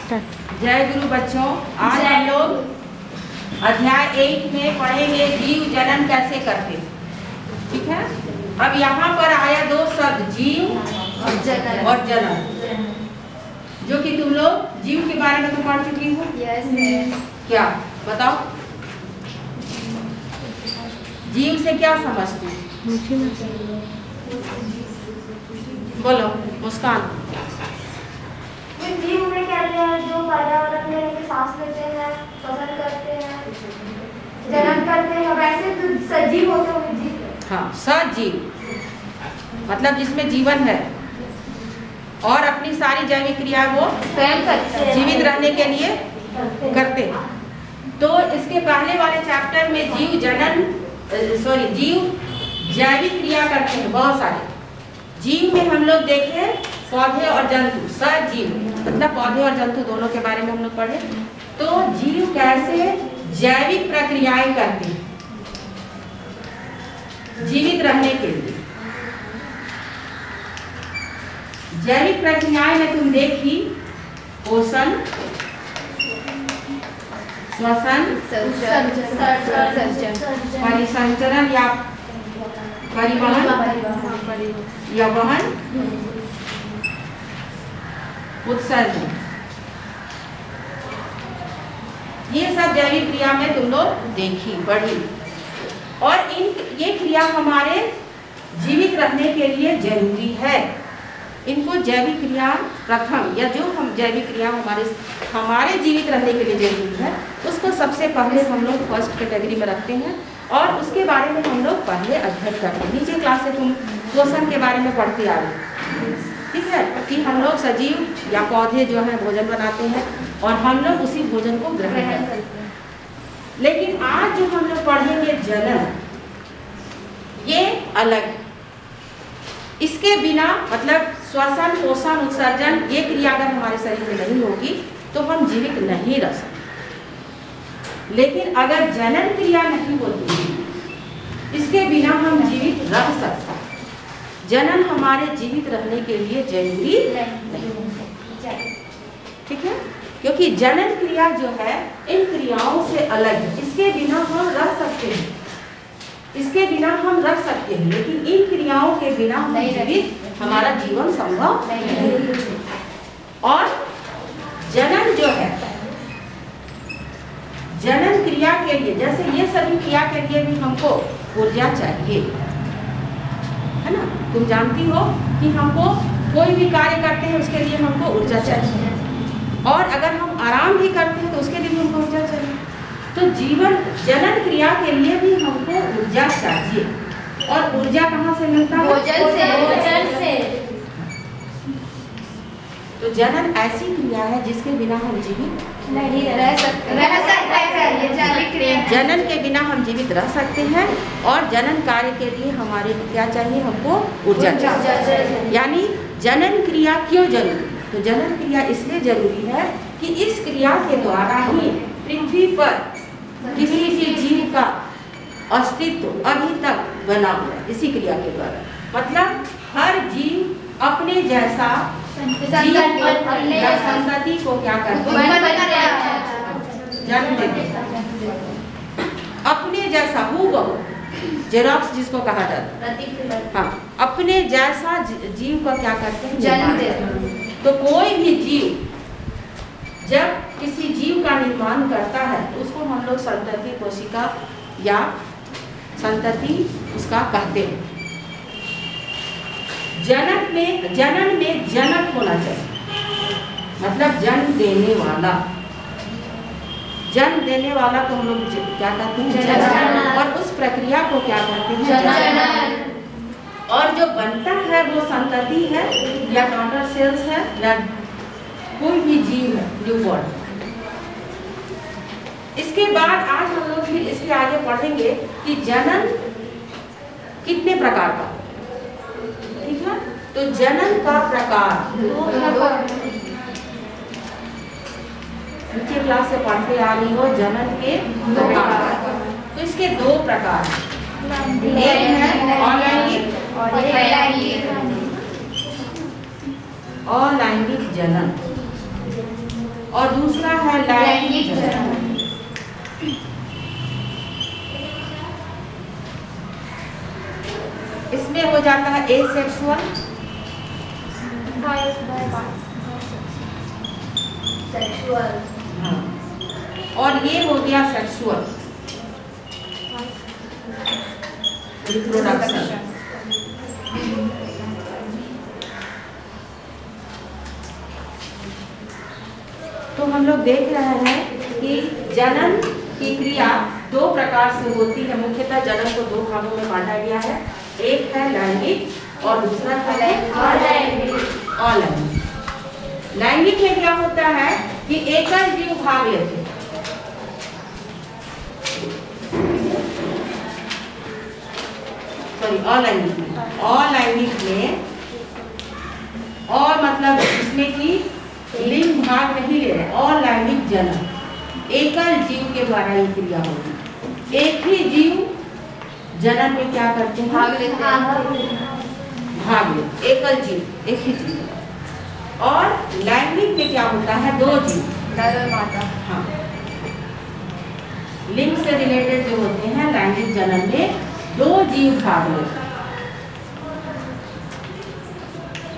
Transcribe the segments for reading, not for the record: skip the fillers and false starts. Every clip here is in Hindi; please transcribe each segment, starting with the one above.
जय गुरु बच्चों, आज हम लोग अध्याय 1 में पढ़ेंगे जीव जनन कैसे करते। ठीक है। अब यहाँ पर आया दो शब्द, जीव और जनन, जो कि तुम लोग जीव के बारे में तो पढ़ चुकी हो। क्या बताओ, जीव से क्या समझती? बोलो मुस्कान। जीव में कहते हैं जो पर्यावरण में सांस लेते हैं, श्वसन करते हैं, जनन करते हैं। वैसे तो सजीव होते हैं जीव। हाँ, सजीव मतलब जिसमें जीवन है और अपनी सारी जैविक क्रिया वो स्वयं करते हैं, जीवित रहने के लिए करते हैं। तो इसके पहले वाले चैप्टर में जीव जैविक क्रिया करते हैं बहुत सारे। जीव में हम लोग देखे पौधे और जंतु, सजीव मतलब पौधे और जंतु दोनों के बारे में हम लोग पढ़े। तो जीव कैसे जैविक प्रक्रियाएं करते हैं जीवित रहने के लिए। जैविक प्रक्रियाएं में तुम देखी पोषण, श्वसन, परिसंचरण या परिवहन या वहन, उत्सर्जन। ये सब जैविक क्रिया में तुम लोग देखी पढ़ी। और ये क्रिया हमारे जीवित रहने के लिए जरूरी है। इनको जैविक क्रिया प्रथम या जो हम जैविक क्रिया हमारे जीवित रहने के लिए जरूरी है, उसको सबसे पहले हम लोग फर्स्ट कैटेगरी में रखते हैं और उसके बारे में हम लोग पहले अध्ययन करते हैं। नीचे क्लास से तुम पोषण के बारे में पढ़ते आ रहे, ठीक है, कि हम लोग सजीव या पौधे जो है भोजन बनाते हैं और हम लोग उसी भोजन को ग्रहण करते हैं। लेकिन आज जो हम लोग पढ़ेंगे जनन, ये अलग। इसके बिना मतलब श्वसन, पोषण, उत्सर्जन ये क्रिया अगर हमारे शरीर में नहीं होगी तो हम जीवित नहीं रह सकते। लेकिन अगर जनन क्रिया नहीं होती, इसके बिना हम जीवित रह सकते हैं। जनन हमारे जीवित रहने के लिए जरूरी नहीं, ठीक है, क्योंकि जनन क्रिया जो है इन क्रियाओं से अलग है। इसके बिना हम रह सकते हैं, इसके बिना हम रख सकते हैं, लेकिन इन क्रियाओं के बिना हम जीवित हमारा जीवन संभव नहीं। और जनन जो है, जनन क्रिया के लिए जैसे ये सभी क्रिया के लिए भी हमको ऊर्जा चाहिए, है ना। तुम जानती हो कि हमको कोई भी कार्य करते हैं उसके लिए हमको ऊर्जा चाहिए, और अगर हम आराम भी करते हैं तो उसके लिए भी हमको ऊर्जा चाहिए। तो जीवन जनन क्रिया के लिए भी हमको ऊर्जा चाहिए। और ऊर्जा कहाँ से मिलता है? भोजन से। तो जनन ऐसी क्रिया है जिसके बिना हम जीवित नहीं रह सकते। जनन के बिना हम जीवित रह सकते हैं और जनन कार्य के लिए हमारे क्या चाहिए? हमको ऊर्जा चाहिए। यानी जनन क्रिया क्यों जरूरी? तो जनन क्रिया इसलिए जरूरी है कि इस क्रिया के द्वारा ही पृथ्वी पर किसी भी जीव का अस्तित्व अभी तक बना हुआ है, इसी क्रिया के द्वारा। मतलब हर जीव अपने जैसा संतति को क्या करते हैं? जन्म देते हैं। अपने जैसा हूबहू, जेरॉक्स जिसको कहा जाता है, हाँ, अपने जैसा जीव को क्या करते हैं? जन्म देते हैं। तो कोई भी जीव जब किसी जीव का निर्माण करता है तो उसको हम लोग संतति कोशिका या संतति उसका कहते हैं। जनन में जनक होना चाहिए, मतलब जन्म देने वाला। जन्म देने वाला को हम लोग क्या कहते हैं? जनन। और उस प्रक्रिया को क्या कहते हैं? जनन। और जो बनता है वो संतति है या डॉटर सेल्स है या कोई भी जीव है, न्यूबॉर्न। इसके बाद आज हम लोग फिर इसके आगे पढ़ेंगे कि जनन कितने प्रकार का, ठीक है। तो जनन का प्रकार नीचे क्लास से पढ़ते आ रही हो, जनन के प्रकार। तो इसके दो प्रकार, एक है अलैंगिक जनन और दूसरा है लैंगिक जनन। इसमें हो जाता है एसेक्सुअल, सेक्सुअल, हाँ, और ये हो गया सेक्सुअल, रिप्रोडक्शन। तो हम लोग देख रहे हैं कि जनन की क्रिया दो प्रकार से होती है। मुख्यतः जनन को दो भागों में बांटा गया है, एक है लैंगिक और दूसरा है अलैंगिक। लैंगिक में क्या होता है कि एकल जीव भाग लेते हैं, अलैंगिक में, अलैंगिक में और मतलब इसमें कि लिंग भाग नहीं ले रहे, अलैंगिक जनन एकल जीव के द्वारा ये क्रिया होगी। एक ही जीव जनन में क्या करते हैं, भाग लेते हैं, एकल जीव एक ही जीव। और लैंगिक में क्या होता है, दो जीव, हाँ, लिंग से रिलेटेड जो होते हैं लैंगिक जनन में दो जीव भाग लेते हैं,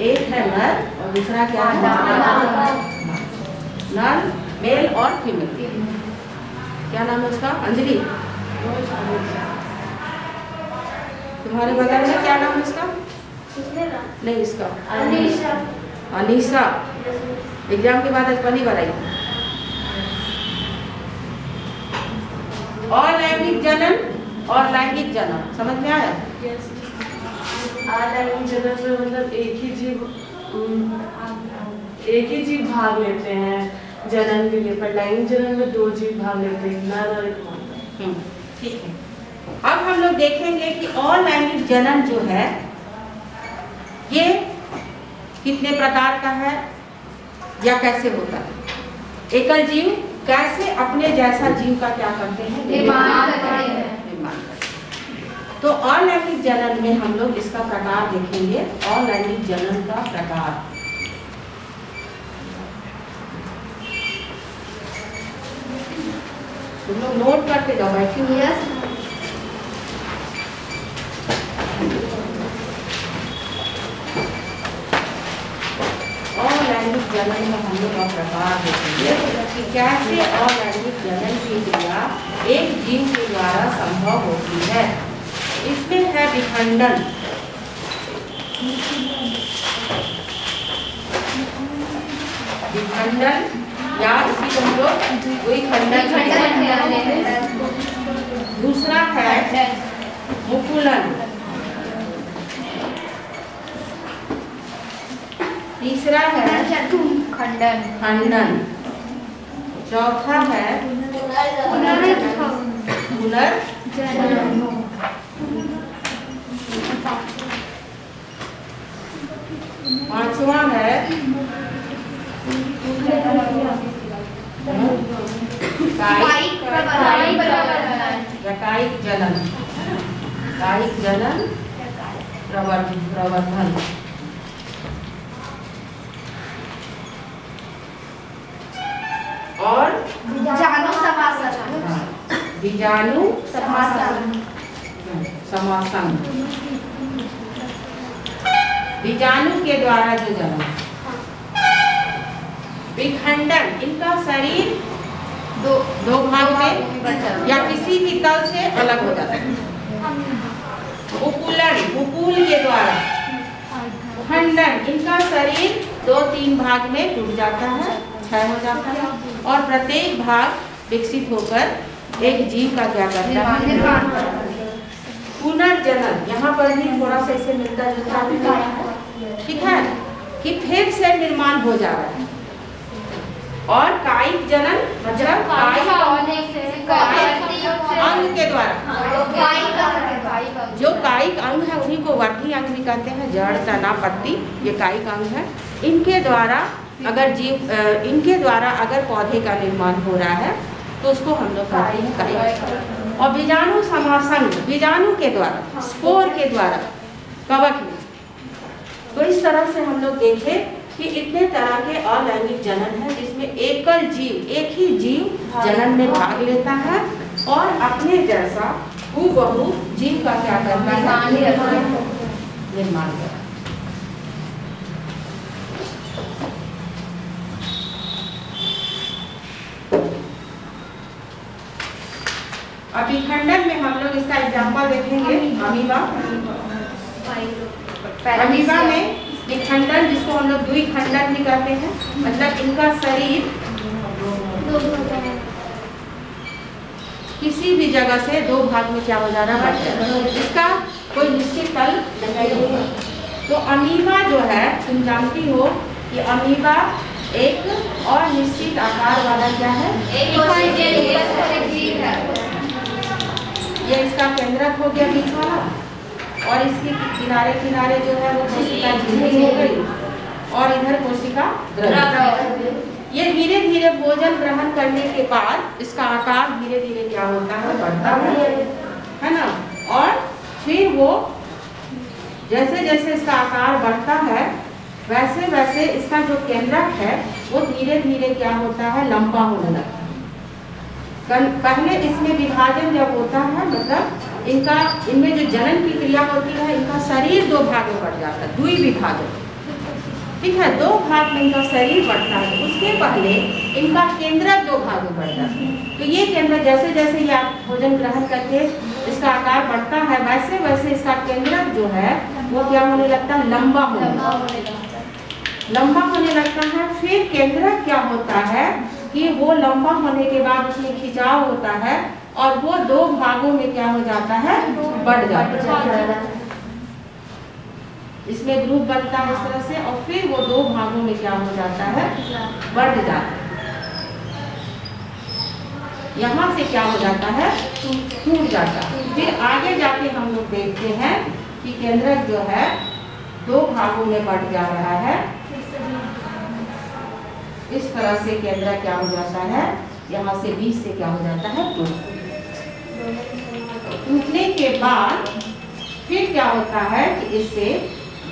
एक है नर और दूसरा क्या है, नर, मेल और फीमेल। क्या नाम है उसका, अंजलि, तुम्हारे बगल में क्या नाम है इसका, नहीं इसका अनीशा, अनीशा। एग्जाम के बाद आज पहली बार आई। अलैंगिक जनन और लैंगिक जनन समझ में आया? अलैंगिक जनन में मतलब एक ही जीव भाग लेते हैं जनन के लिए, पर लैंगिक जनन में दो जीव भाग लेते हैं, नर और एक मादा। ठीक है। अब हम लोग देखेंगे कि अलैंगिक जनन जो है ये कितने प्रकार का है या कैसे होता है। एकल जीव कैसे अपने जैसा जीव का क्या करते हैं, निर्माण करते हैं। तो अलैंगिक जनन में हम लोग इसका प्रकार देखेंगे, अलैंगिक जनन का प्रकार। तुम लोग नोट करते जाओ, बैठे हुए। अलैंगिक जनन में हम लोग प्रकार देखेंगे कि कैसे अलैंगिक जनन की क्रिया एक जीव के द्वारा संभव होती है। इसमें है विखंडन, विखंडन या इसी को हम लोग विखंडन। दूसरा है मुकुलन, तीसरा है खंडन, खंडन। चौथा है पुनर्जनन। पांचवा है कायिक जनन, कायिक जनन प्रवर्धन। और बीजाणु समासन, बीजाणु के द्वारा जो जन्म। विखंडन, इनका शरीर दो भाग में या किसी भी तल से अलग हो जाता है। उकुलन, उकुल के द्वारा। खंडन, इनका शरीर 2-3 भाग में टूट जाता है, क्षय हो जाता है और प्रत्येक भाग विकसित होकर एक जीव का क्या करता है, पुनर्जनन। यहाँ पर भी थोड़ा सा इसे मिलता जुलता है, ठीक है, कि फिर से निर्माण हो जा रहा है। और कायिक जनन मतलब अंग के द्वारा, जो कायिक अंग है उन्हीं को वर्धी अंग भी कहते हैं, जड़, तना, पत्ती, ये कायिक अंग है। इनके द्वारा अगर जीव, इनके द्वारा अगर पौधे का निर्माण हो रहा है तो उसको हम लोग कहते हैं कायिक। और बीजाणु समासन, बीजाणु के द्वारा, स्पोर के द्वारा, कवक में। तो इस तरह से हम लोग देखें कि इतने तरह के अलैंगिक जनन है जिसमें एकल जीव, एक ही जीव जनन में भाग लेता है और अपने जैसा हूबहू जीव का क्या करता है, निर्माण करता है। अब विखंडन में हम लोग इसका एग्जाम्पल देखेंगे। अमीबा, अमीबा में विखंडन जिसको हम लोग द्विखंडन भी कहते हैं, मतलब इनका शरीर किसी भी जगह से दो भाग में क्या हो जा रहा है, इसका कोई निश्चित तल नहीं है। तो अमीबा जो है, तुम जानती हो कि अमीबा एक और निश्चित आकार वाला क्या है, ये इसका केंद्रक हो गया बीच वाला, और इसके किनारे किनारे जो है वो कोशिका झिल्ली हो गई और इधर कोशिका द्रव्य। ये धीरे धीरे भोजन ग्रहण करने के बाद इसका आकार धीरे धीरे क्या होता है, बढ़ता है ना। और फिर वो जैसे जैसे इसका आकार बढ़ता है वैसे वैसे इसका जो केंद्रक है वो धीरे धीरे क्या होता है, लंबा होने लगता है। पहले इसमें विभाजन जब होता है, मतलब इनका इनमें जो जनन की क्रिया होती है, इनका शरीर दो भाग में बढ़ जाता है, द्विविभाजन, ठीक है। दो भाग में इनका शरीर बढ़ता है, उसके पहले इनका केंद्रक दो भाग में बढ़ जाता है। तो ये केंद्र जैसे जैसे ये आप भोजन ग्रहण करके इसका आकार बढ़ता है वैसे वैसे इसका केंद्रक जो है वो क्या होने लगता है, लंबा होने लगता है। फिर केंद्रक क्या होता है कि वो लंबा होने के बाद उसमें खिंचाव होता है और वो दो भागों में क्या हो जाता है, बढ़ जाता है। इसमें ग्रुप बनता है इस तरह से, और फिर वो दो भागों में क्या हो जाता है, बढ़ जाता है। यहाँ से क्या हो जाता है, टूट जाता है। फिर आगे जाके हम लोग देखते हैं कि केंद्रक जो है दो भागों में बढ़ जा रहा है। इस तरह से केंद्रक क्या हो जाता है, यहाँ से बीच से क्या हो जाता है, टूटने के बाद फिर क्या होता है कि इससे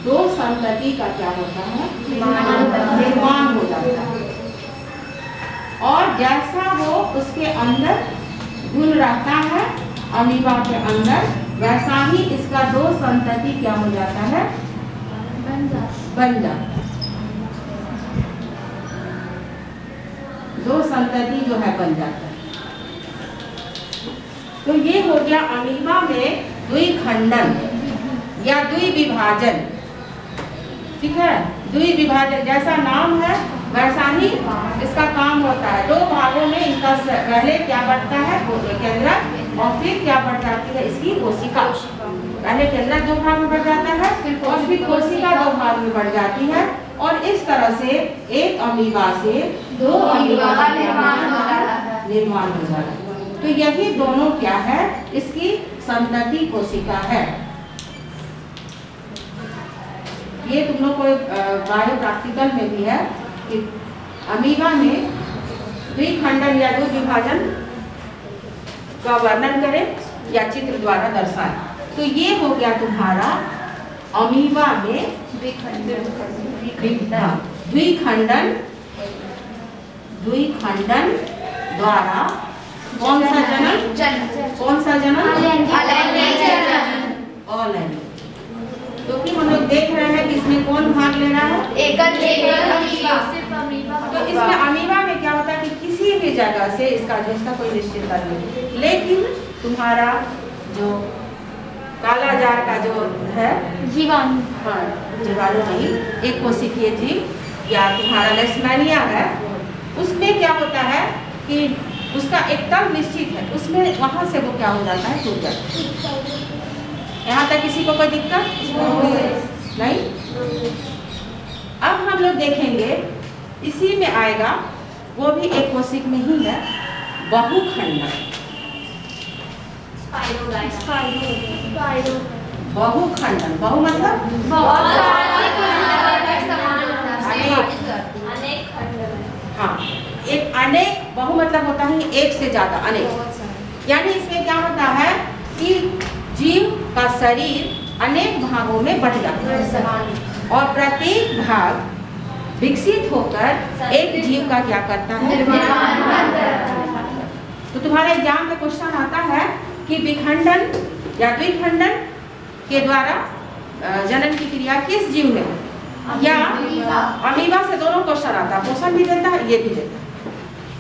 दो संतति का क्या होता है, निर्माण हो जाता है। और जैसा वो उसके अंदर गुण रहता है अमीबा के अंदर, वैसा ही इसका दो संतति क्या हो जाता है, बन जाता है। दो संतति जो है बन जाता है। तो ये हो गया अमीबा में द्विखंडन या द्विविभाजन, ठीक है। द्विविभाजन जैसा नाम है वैसा ही इसका काम होता है। दो भागों में इनका पहले क्या बढ़ता है, केंद्रक, और फिर क्या बढ़ जाती है इसकी कोशिका। पहले केंद्रक दो भाग में बढ़ जाता है और फिर कोशिका दो भाग में बढ़ जाती है, और इस तरह से एक अमीबा से दो अमीबा का निर्माण हो जाता है। तो यही दोनों क्या है, इसकी संतति कोशिका है। ये तुम लोग को बायो प्रैक्टिकल में भी है कि अमीबा में द्विखंडन या द्विविभाजन का वर्णन करें या चित्र द्वारा दर्शाएं। तो ये हो गया तुम्हारा अमीबा में द्विखंडन द्वारा कौन सा जनन, अलैंगिक। क्योंकि हम लोग देख रहे हैं कि इसमें कौन भाग ले रहा है, एकल। तो इसमें अमीबा में क्या होता है कि किसी भी जगह से इसका कोई निश्चित तल नहीं, लेकिन तुम्हारा जो काला जार का जो है जीवाणु, हाँ जीवाणु नहीं, एक कोशिकीय जीव या तुम्हारा लेशमैनिया है, उसमें क्या होता है कि उसका एक तल निश्चित है, उसमें वहां से वो क्या हो जाता है, टूट जाता है। यहाँ तक किसी को कोई दिक्कत नहीं। अब हम लोग देखेंगे इसी में आएगा, वो भी एक कोशिक में ही है, बहुखंडन। बहुखंडन, बहु मतलब हाँ, एक अनेक, बहु मतलब होता है एक से ज्यादा, अनेक। यानी इसमें क्या होता है कि जीव का शरीर अनेक भागों में बढ़ जाता है और प्रत्येक भाग विकसित होकर एक जीव का क्या करता है? तो तुम्हारे एग्जाम में क्वेश्चन आता है कि विखंडन या द्विखंडन के द्वारा जनन की क्रिया किस जीव में, या अमीबा से दोनों क्वेश्चन आता है, पोषण भी देता है ये भी देता है,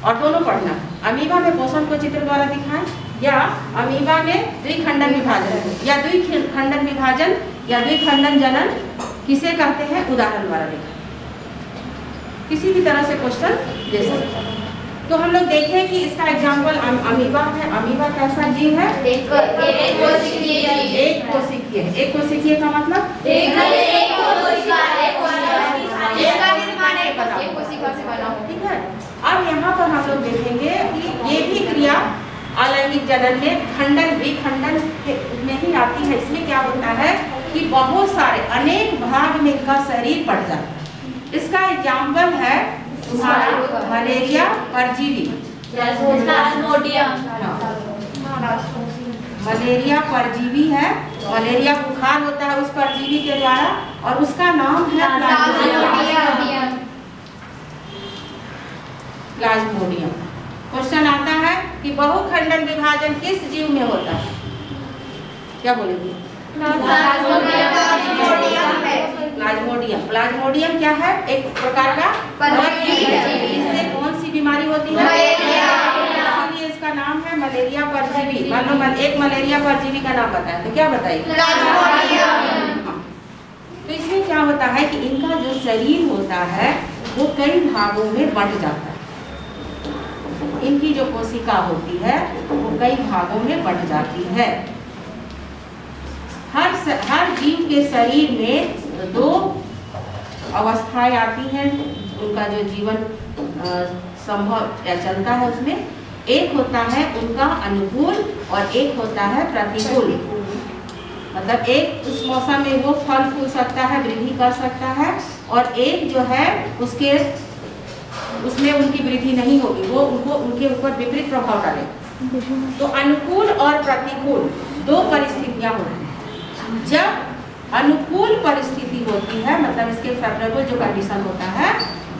और दोनों पढ़ना। अमीबा में पोषण को चित्र द्वारा दिखाएं, या अमीबा में द्विखंडन विभाजन, या द्विखंडन विभाजन या द्विखंडन जनन किसे कहते हैं, उदाहरण द्वारा दिखाएं। किसी भी तरह से क्वेश्चन दे सकते हैं। तो हम लोग देखें कि इसका एग्जाम्पल अमीबा है। अमीबा कैसा जीव है? एक कोशिकीय। एक कोशिकीय का मतलब ठीक है। अब यहाँ पर हम लोग देखेंगे कि ये भी क्रिया अलैंगिक जनन में खंडन विखंडन में ही आती है। इसमें क्या होता है कि बहुत सारे अनेक भाग में इनका शरीर पड़ जाता है। इसका एग्जाम्पल है तुम्हारा मलेरिया परजीवी। मलेरिया परजीवी है, मलेरिया बुखार होता है उस परजीवी के द्वारा, और उसका नाम है प्लाज्मोडियम। क्वेश्चन आता है कि बहुखंडन विभाजन किस जीव में होता है? क्या बोलेंगे? प्लाज्मोडियम। प्लाज्मोडियम क्या है? एक प्रकार का परजीवी है। इससे कौन सी बीमारी होती है? इसलिए इसका नाम है मलेरिया परजीवी। मान लो एक मलेरिया परजीवी का नाम बताए तो क्या बताइए? तो इसमें क्या होता है कि इनका जो शरीर होता है वो कई भागों में बंट जाता है। इनकी जो कोशिका होती है वो कई भागों में बंट जाती है। हर जीव के शरीर में दो अवस्थाएं आती हैं, उनका जो जीवन संभव या चलता है उसमें। एक होता है उनका अनुकूल और एक होता है प्रतिकूल। मतलब एक उस मौसम में वो फल फूल सकता है, वृद्धि कर सकता है, और एक जो है उसमें उनकी वृद्धि नहीं होगी, वो उनके ऊपर विपरीत प्रभाव डालेगा। तो अनुकूल और प्रतिकूल दो परिस्थितियां होती हैं। जब अनुकूल परिस्थिति होती है, मतलब इसके फेवरेबल जो कंडीशन होता है,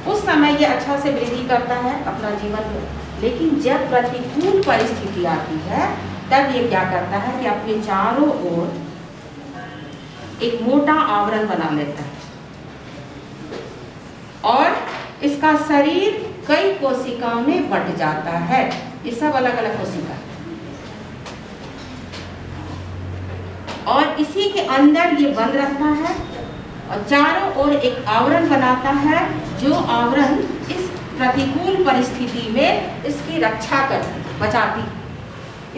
उस समय ये अच्छा से वृद्धि करता है अपना जीवन में। लेकिन जब प्रतिकूल परिस्थिति आती है तब ये क्या करता है कि अपने चारों ओर एक मोटा आवरण बना लेता है, और इसका शरीर कई कोशिकाओं में बंट जाता है। ये सब अलग अलग कोशिका, और इसी के अंदर ये बंद रहता है और चारों ओर एक आवरण बनाता है, जो आवरण इस प्रतिकूल परिस्थिति में इसकी रक्षा करती, बचाती।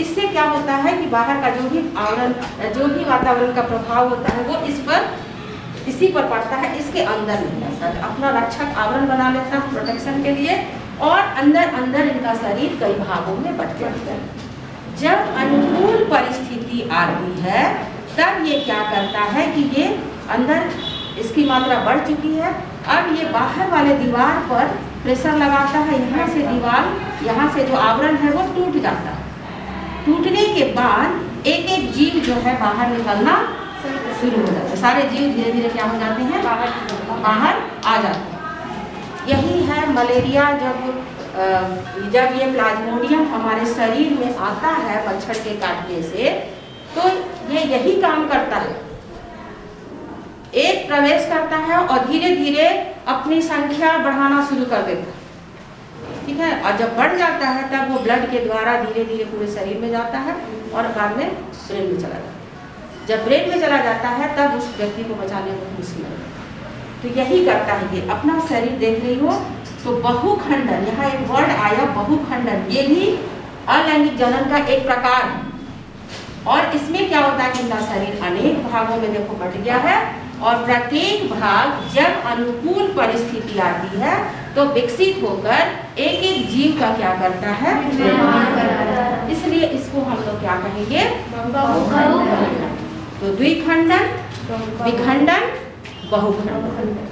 इससे क्या होता है कि बाहर का जो भी आवरण, जो भी वातावरण का प्रभाव होता है वो इसी पर पड़ता है, इसके अंदर नहीं आता है। अपना रक्षक आवरण बना लेता है प्रोटेक्शन के लिए, और अंदर इनका शरीर कई भागों में बंट जाता है। जब अनुकूल परिस्थिति आती है तब ये क्या करता है कि ये अंदर इसकी मात्रा बढ़ चुकी है, अब ये बाहर वाले दीवार पर प्रेशर लगाता है। यहाँ से दीवार, यहाँ से जो आवरण है वो टूट जाता है। टूटने के बाद एक एक जीव जो है बाहर निकलना शुरू हो जाता है। सारे जीव धीरे धीरे क्या हो जाते हैं? बाहर आ जाते हैं। यही है मलेरिया। जब ये प्लाज्मोडियम हमारे शरीर में आता है मच्छर के काटने से, तो ये यही काम करता है। एक प्रवेश करता है और धीरे धीरे अपनी संख्या बढ़ाना शुरू कर देता है, ठीक है। और जब बढ़ जाता है तब वो ब्लड के द्वारा धीरे धीरे पूरे शरीर में जाता है और बाद में ब्रेन में चला जाता है। जब ब्रेन में चला जाता है तब उस व्यक्ति को बचाने में मुश्किल है। तो यही करता है ये। अपना शरीर देख रही हो तो बहुखंडन, यहाँ एक वर्ड आया बहुखंडन, ये भी अलैंगिक जनन का एक प्रकार है। और इसमें क्या होता है कि इनका शरीर अनेक भागों में देखो बट गया है, और प्रत्येक भाग जब अनुकूल परिस्थिति आती है तो विकसित होकर एक एक जीव का क्या करता है? इसलिए इसको हम लोग क्या कहेंगे? तो द्विखंडन, विखंडन, बहुखंडन।